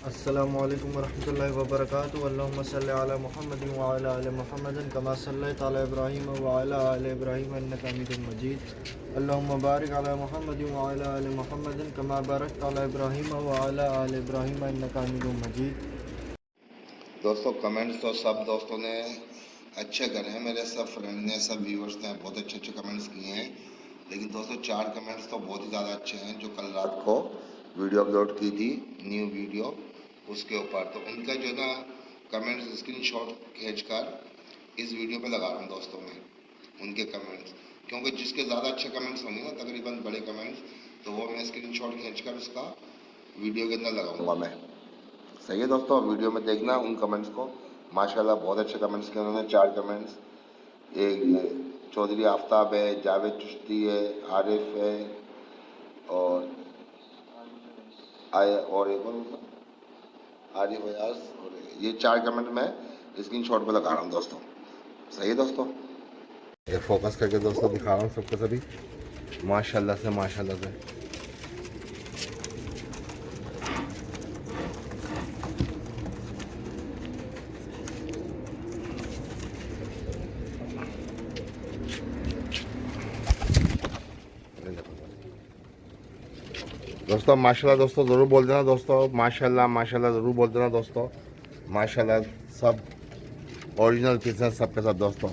अस्सलामुअलैकुम वरहमतुल्लाहि वबरकातुहू। अल्लाहुम्मा सल्लि अला मुहम्मदिन व अला आलि मुहम्मदिन कमा सल्लैता अला इब्राहीम व अला आलि इब्राहीम इन्नका हमीदुम मजीद। अल्लाहुम्मा बारिक अला मुहम्मदिन व अला आलि मुहम्मदिन कमा बारकता अला इब्राहीम व अला आलि इब्राहीम इन्नका हमीदुम मजीद। दोस्तों कमेंट्स तो सब दोस्तों ने अच्छे करे हैं, मेरे सब फ्रेंड ने, सब व्यूअर्स ने बहुत अच्छे अच्छे कमेंट्स किए हैं। लेकिन दोस्तों 4 कमेंट्स तो बहुत ही ज़्यादा अच्छे हैं जो कल रात को वीडियो अपलोड की थी, न्यू वीडियो, उसके ऊपर। तो उनका जो ना कमेंट्स स्क्रीनशॉट खींचकर इस वीडियो पे लगा रहा हूँ दोस्तों मैं, उनके कमेंट्स, क्योंकि जिसके ज़्यादा अच्छे कमेंट्स होंगे ना, तकरीबन बड़े कमेंट्स, तो वो मैं स्क्रीनशॉट खींचकर उसका वीडियो के अंदर लगाऊंगा मैं। सही है दोस्तों, वीडियो में देखना उन कमेंट्स को। माशाल्लाह बहुत अच्छे कमेंट्स किए उन्होंने, 4 कमेंट्स। एक चौधरी आफ्ताब है, जावेद चिश्ती है, आरिफ है, और और एक और आरिफ अयाज, और ये 4 कमेंट मैं स्क्रीनशॉट पे लगा रहा हूँ दोस्तों। सही है दोस्तों, ये फोकस करके दोस्तों दिखा रहा हूँ सबको, सभी माशाल्लाह से माशाल्लाह से। दोस्तों माशाल्लाह दोस्तों ज़रूर बोल देना दोस्तों, माशाल्लाह माशाल्लाह ज़रूर बोल देना दोस्तों। माशाल्लाह सब ओरिजिनल पीस हैं सबके साथ दोस्तों।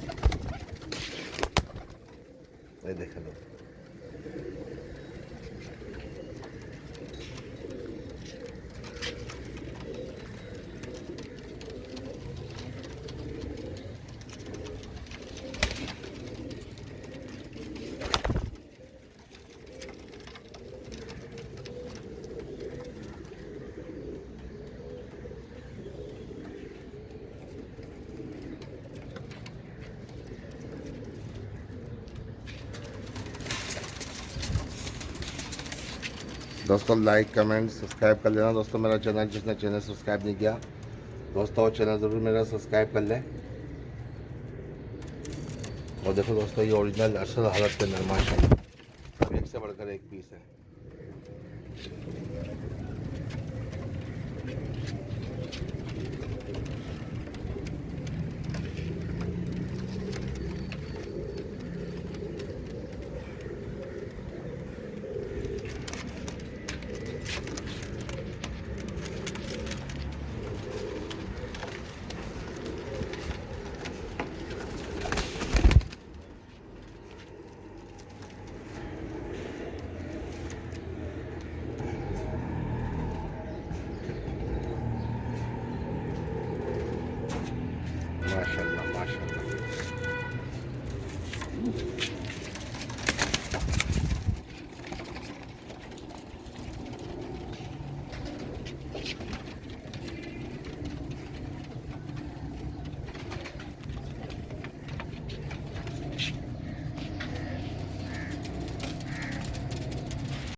ये देखें दोस्तों, दोस्तों लाइक कमेंट सब्सक्राइब कर लेना दोस्तों मेरा चैनल, जिसने चैनल सब्सक्राइब नहीं किया दोस्तों चैनल ज़रूर मेरा सब्सक्राइब कर लें। और देखो दोस्तों ये ओरिजिनल असल हालत के अंदर माशाल्लाह एक से बढ़कर एक पीस है।